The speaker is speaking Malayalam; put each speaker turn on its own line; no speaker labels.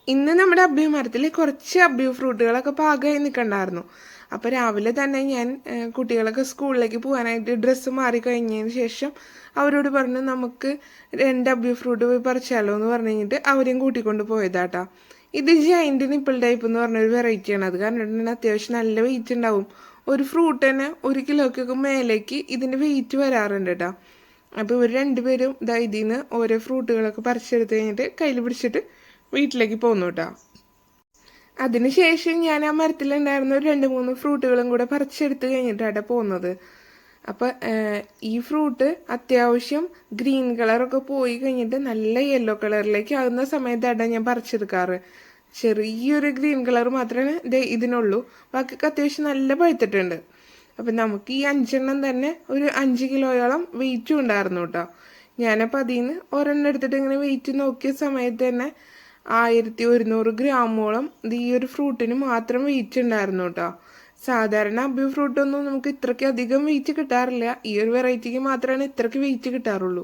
ഇന്ന് നമ്മുടെ അബ്യൂ മരത്തിൽ കുറച്ച് അബ്യൂ ഫ്രൂട്ടുകളൊക്കെ പാകമായി നിൽക്കണ്ടായിരുന്നു. അപ്പോൾ രാവിലെ തന്നെ ഞാൻ കുട്ടികളൊക്കെ സ്കൂളിലേക്ക് പോകാനായിട്ട് ഡ്രസ്സ് മാറി കഴിഞ്ഞതിന് ശേഷം അവരോട് പറഞ്ഞു നമുക്ക് 2 അബ്യൂ ഫ്രൂട്ട് പോയി പറിച്ചാലോ എന്ന് പറഞ്ഞു കഴിഞ്ഞിട്ട് അവരെയും കൂട്ടിക്കൊണ്ട് പോയതാട്ടാ. ഇത് ജൈൻറ്റ് നിപ്പിൾ ടൈപ്പ് എന്ന് പറഞ്ഞൊരു വെറൈറ്റിയാണ്. അത് കാരണം അത്യാവശ്യം നല്ല വെയിറ്റ് ഉണ്ടാവും. ഒരു ഫ്രൂട്ട് തന്നെ 1 കിലോക്കൊക്കെ മേലേക്ക് ഇതിൻ്റെ വെയിറ്റ് വരാറുണ്ട് കേട്ടോ. അപ്പോൾ ഇവർ രണ്ടുപേരും ഇതിൽ നിന്ന് ഓരോ ഫ്രൂട്ടുകളൊക്കെ പറിച്ചെടുത്ത് കഴിഞ്ഞിട്ട് കയ്യിൽ പിടിച്ചിട്ട് വീട്ടിലേക്ക് പോന്നു കേട്ടോ. അതിനുശേഷം ഞാൻ ആ മരത്തിലുണ്ടായിരുന്ന ഒരു 2-3 ഫ്രൂട്ടുകളും കൂടെ പറിച്ചെടുത്ത് കഴിഞ്ഞിട്ടാണ് പോകുന്നത്. അപ്പം ഈ ഫ്രൂട്ട് അത്യാവശ്യം ഗ്രീൻ കളറൊക്കെ പോയി കഴിഞ്ഞിട്ട് നല്ല യെല്ലോ കളറിലേക്ക് ആകുന്ന സമയത്താണ് ഞാൻ പറിച്ചെടുക്കാറ്. ചെറിയൊരു ഗ്രീൻ കളർ മാത്രമേ ഇതിനുള്ളൂ, ബാക്കിയൊക്കെ അത്യാവശ്യം നല്ല പഴുത്തിട്ടുണ്ട്. അപ്പം നമുക്ക് ഈ 5 തന്നെ ഒരു 5 കിലോയോളം വെയിറ്റും ഉണ്ടായിരുന്നു കേട്ടോ. ഞാനപ്പോൾ അതിൽ നിന്ന് ഒരെണ്ണം എടുത്തിട്ട് ഇങ്ങനെ വെയിറ്റ് നോക്കിയ സമയത്ത് തന്നെ 1100 ഗ്രാമോളം ഈ ഒരു ഫ്രൂട്ടിന് മാത്രം വെയിറ്റ് ഉണ്ടായിരുന്നു കേട്ടോ. സാധാരണ അബ്യൂ ഫ്രൂട്ടൊന്നും നമുക്ക് ഇത്രയ്ക്ക് അധികം വെയിറ്റ് കിട്ടാറില്ല. ഈ ഒരു വെറൈറ്റിക്ക് മാത്രമാണ് ഇത്രയ്ക്ക് വെയിറ്റ് കിട്ടാറുള്ളൂ.